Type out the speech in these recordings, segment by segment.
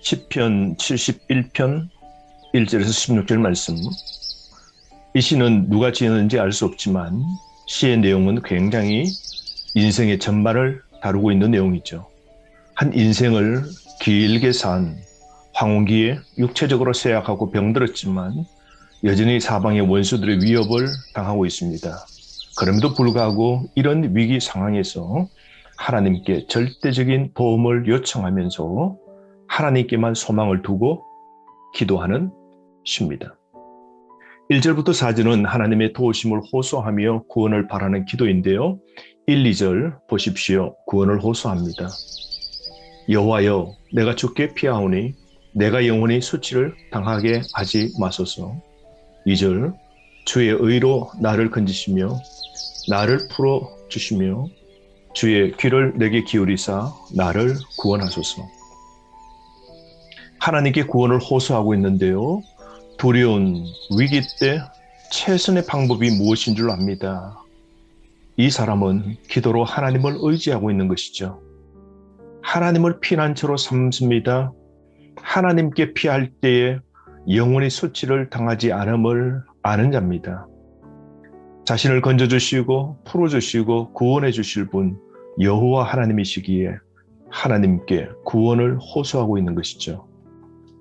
시편 71편 1절에서 16절 말씀. 이 시는 누가 지었는지 알 수 없지만 시의 내용은 굉장히 인생의 전말을 다루고 있는 내용이죠. 한 인생을 길게 산 황혼기에 육체적으로 쇠약하고 병들었지만 여전히 사방의 원수들의 위협을 당하고 있습니다. 그럼에도 불구하고 이런 위기 상황에서 하나님께 절대적인 도움을 요청하면서 하나님께만 소망을 두고 기도하는 시입니다. 1절부터 4절은 하나님의 도우심을 호소하며 구원을 바라는 기도인데요. 1, 2절 보십시오. 구원을 호소합니다. 여호와여, 내가 주께 피하오니 내가 영원히 수치를 당하게 하지 마소서. 2절 주의 의로 나를 건지시며 나를 풀어주시며 주의 귀를 내게 기울이사 나를 구원하소서. 하나님께 구원을 호소하고 있는데요. 두려운 위기 때 최선의 방법이 무엇인 줄 압니다. 이 사람은 기도로 하나님을 의지하고 있는 것이죠. 하나님을 피난처로 삼습니다. 하나님께 피할 때에 영원히 수치를 당하지 않음을 아는 자입니다. 자신을 건져주시고 풀어주시고 구원해 주실 분 여호와 하나님이시기에 하나님께 구원을 호소하고 있는 것이죠.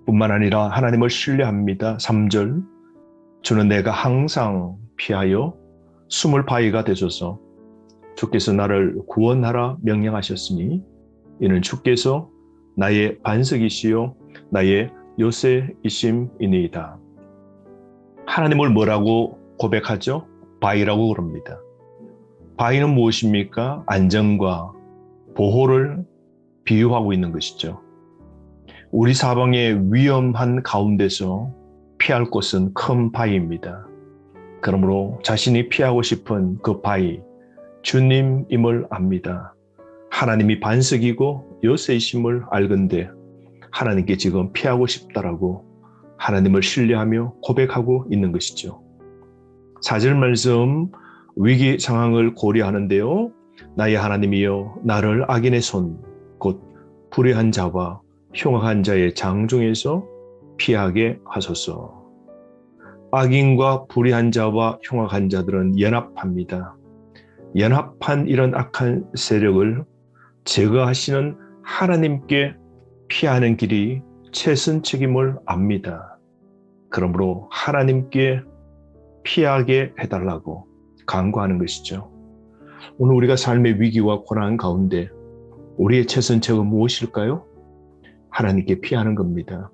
뿐만 아니라 하나님을 신뢰합니다. 3절 주는 내가 항상 피하여 숨을 바위가 되소서. 주께서 나를 구원하라 명령하셨으니 이는 주께서 나의 반석이시요 나의 요새이심이니이다. 하나님을 뭐라고 고백하죠? 바위라고 그럽니다. 바위는 무엇입니까? 안전과 보호를 비유하고 있는 것이죠. 우리 사방의 위험한 가운데서 피할 곳은 큰 바위입니다. 그러므로 자신이 피하고 싶은 그 바위, 주님임을 압니다. 하나님이 반석이고 요새이심을 알건대 하나님께 지금 피하고 싶다라고 하나님을 신뢰하며 고백하고 있는 것이죠. 4절 말씀 위기 상황을 고려하는데요. 나의 하나님이여 나를 악인의 손, 곧 불의한 자와 흉악한 자의 장중에서 피하게 하소서. 악인과 불의한 자와 흉악한 자들은 연합합니다. 연합한 이런 악한 세력을 제거하시는 하나님께 피하는 길이 최선 책임을 압니다. 그러므로 하나님께 피하게 해달라고 간구하는 것이죠. 오늘 우리가 삶의 위기와 고난 가운데 우리의 최선 책임은 무엇일까요? 하나님께 피하는 겁니다.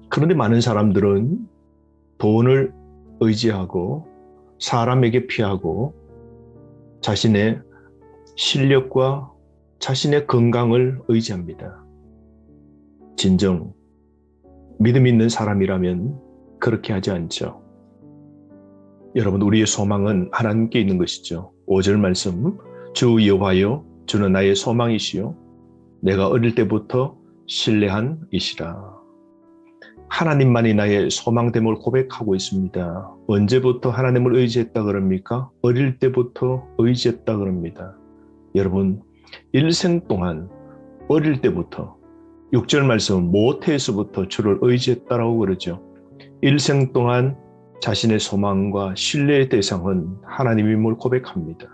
그런데 많은 사람들은 돈을 의지하고 사람에게 피하고 자신의 실력과 자신의 건강을 의지합니다. 진정 믿음 있는 사람이라면 그렇게 하지 않죠. 여러분, 우리의 소망은 하나님께 있는 것이죠. 5절 말씀 주 여호와여 주는 나의 소망이시요 내가 어릴 때부터 신뢰한 이시라. 하나님만이 나의 소망됨을 고백하고 있습니다. 언제부터 하나님을 의지했다 그럽니까? 어릴 때부터 의지했다 그럽니다. 여러분, 일생 동안 어릴 때부터 6절 말씀 모태에서부터 주를 의지했다라고 그러죠. 일생 동안 자신의 소망과 신뢰의 대상은 하나님임을 고백합니다.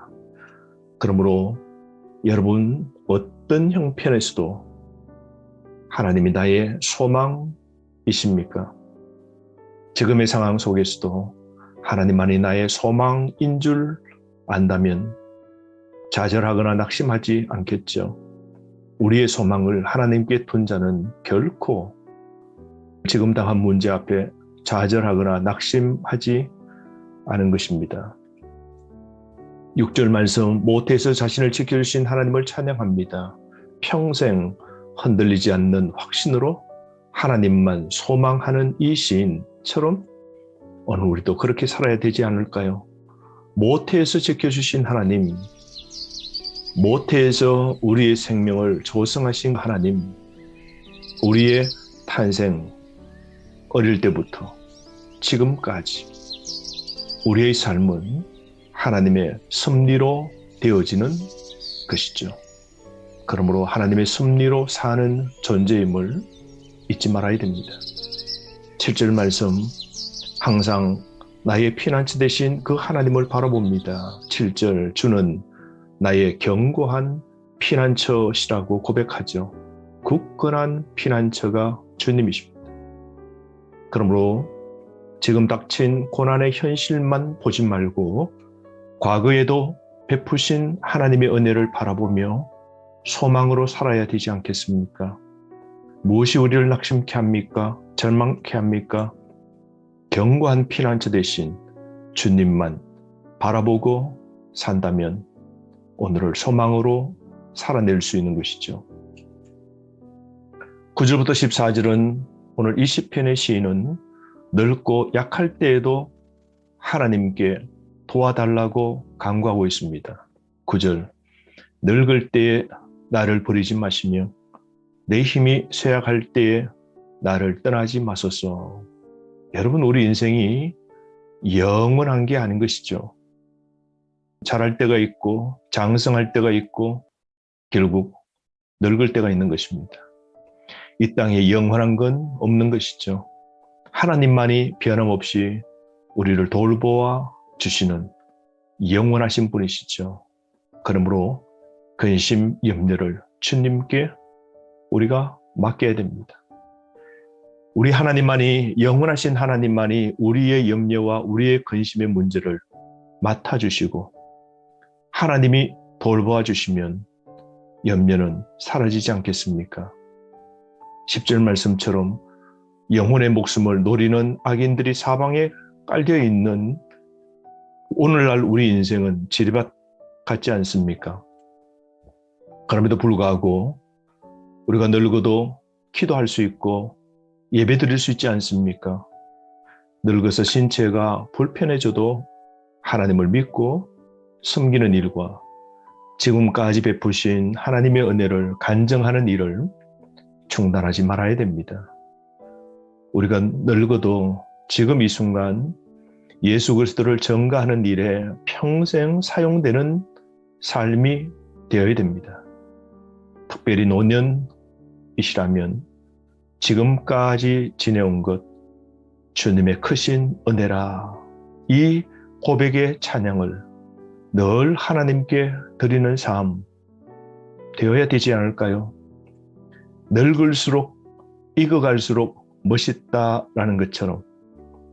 그러므로 여러분 어떤 형편에서도 하나님이 나의 소망이십니까? 지금의 상황 속에서도 하나님만이 나의 소망인 줄 안다면 좌절하거나 낙심하지 않겠죠. 우리의 소망을 하나님께 둔 자는 결코 지금 당한 문제 앞에 좌절하거나 낙심하지 않은 것입니다. 6절 말씀 모태에서 자신을 지켜주신 하나님을 찬양합니다. 평생 흔들리지 않는 확신으로 하나님만 소망하는 이 시인처럼 오늘 우리도 그렇게 살아야 되지 않을까요? 모태에서 지켜주신 하나님, 모태에서 우리의 생명을 조성하신 하나님, 우리의 탄생 어릴 때부터 지금까지 우리의 삶은 하나님의 섭리로 되어지는 것이죠. 그러므로 하나님의 섭리로 사는 존재임을 잊지 말아야 됩니다. 7절 말씀, 항상 나의 피난처 되신 그 하나님을 바라봅니다. 7절, 주는 나의 견고한 피난처시라고 고백하죠. 굳건한 피난처가 주님이십니다. 그러므로 지금 닥친 고난의 현실만 보지 말고 과거에도 베푸신 하나님의 은혜를 바라보며 소망으로 살아야 되지 않겠습니까? 무엇이 우리를 낙심케 합니까? 절망케 합니까? 견고한 피난처 대신 주님만 바라보고 산다면 오늘을 소망으로 살아낼 수 있는 것이죠. 9절부터 14절은 오늘 이 시편의 시인은 늙고 약할 때에도 하나님께 도와달라고 간구하고 있습니다. 9절, 늙을 때에 나를 버리지 마시며 내 힘이 쇠약할 때에 나를 떠나지 마소서. 여러분, 우리 인생이 영원한 게 아닌 것이죠. 자랄 때가 있고 장성할 때가 있고 결국 늙을 때가 있는 것입니다. 이 땅에 영원한 건 없는 것이죠. 하나님만이 변함없이 우리를 돌보아 주시는 영원하신 분이시죠. 그러므로 근심 염려를 주님께 우리가 맡겨야 됩니다. 우리 하나님만이, 영원하신 하나님만이 우리의 염려와 우리의 근심의 문제를 맡아주시고 하나님이 돌보아 주시면 염려는 사라지지 않겠습니까? 10절 말씀처럼 영혼의 목숨을 노리는 악인들이 사방에 깔려 있는 오늘날 우리 인생은 지리밭 같지 않습니까? 그럼에도 불구하고 우리가 늙어도 기도할 수 있고 예배 드릴 수 있지 않습니까? 늙어서 신체가 불편해져도 하나님을 믿고 섬기는 일과 지금까지 베푸신 하나님의 은혜를 간증하는 일을 중단하지 말아야 됩니다. 우리가 늙어도 지금 이 순간 예수 그리스도를 전가하는 일에 평생 사용되는 삶이 되어야 됩니다. 특별히 노년이시라면 지금까지 지내온 것 주님의 크신 은혜라, 이 고백의 찬양을 늘 하나님께 드리는 삶 되어야 되지 않을까요? 늙을수록 익어갈수록 멋있다라는 것처럼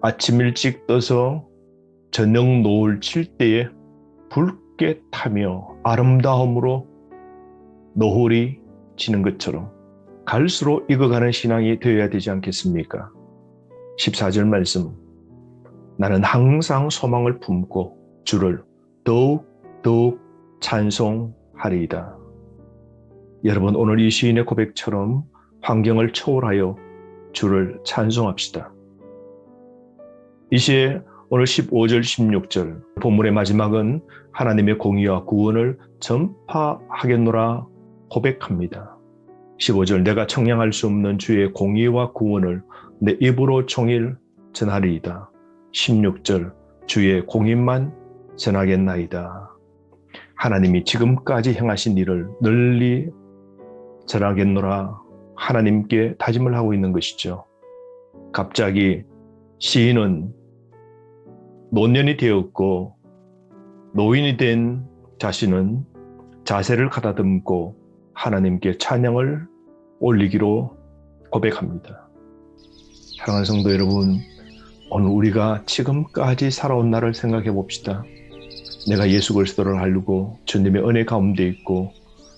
아침 일찍 떠서 저녁 노을 칠 때에 붉게 타며 아름다움으로 노을이 지는 것처럼 갈수록 익어가는 신앙이 되어야 되지 않겠습니까? 14절 말씀, 나는 항상 소망을 품고 주를 더욱 찬송하리이다. 여러분, 오늘 이 시인의 고백처럼 환경을 초월하여 주를 찬송합시다. 이 시에 오늘 15절, 16절 본문의 마지막은 하나님의 공의와 구원을 전파하겠노라 고백합니다. 15절, 내가 청량할 수 없는 주의 공의와 구원을 내 입으로 종일 전하리이다. 16절, 주의 공의만 전하겠나이다. 하나님이 지금까지 행하신 일을 널리 전하겠노라 하나님께 다짐을 하고 있는 것이죠. 갑자기 시인은 노년이 되었고 노인이 된 자신은 자세를 가다듬고 하나님께 찬양을 올리기로 고백합니다. 사랑하는 성도 여러분, 오늘 우리가 지금까지 살아온 날을 생각해 봅시다. 내가 예수 그리스도를 알고 주님의 은혜 가운데 있고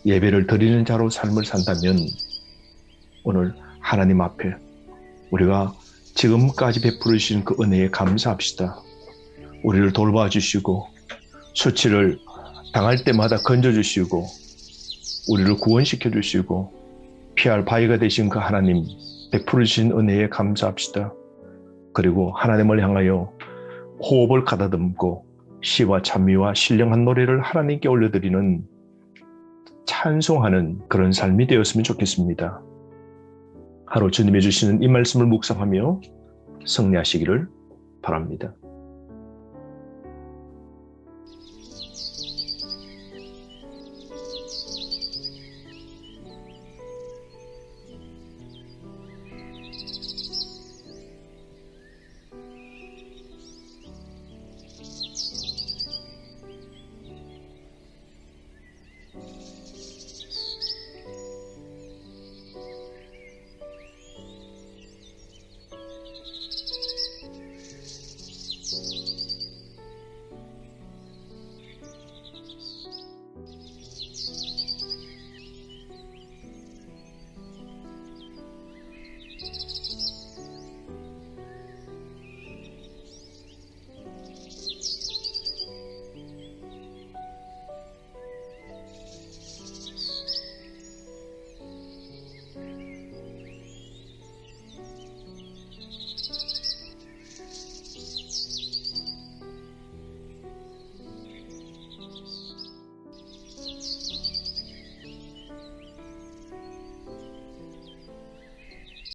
예배를 드리는 자로 삶을 산다면 오늘 하나님 앞에 우리가 지금까지 베풀어 주신 그 은혜에 감사합시다. 우리를 돌봐 주시고 수치를 당할 때마다 건져 주시고 우리를 구원시켜 주시고 피할 바위가 되신 그 하나님 베풀어 주신 은혜에 감사합시다. 그리고 하나님을 향하여 호흡을 가다듬고 시와 찬미와 신령한 노래를 하나님께 올려드리는 찬송하는 그런 삶이 되었으면 좋겠습니다. 하루 주님이 주시는 이 말씀을 묵상하며 승리하시기를 바랍니다.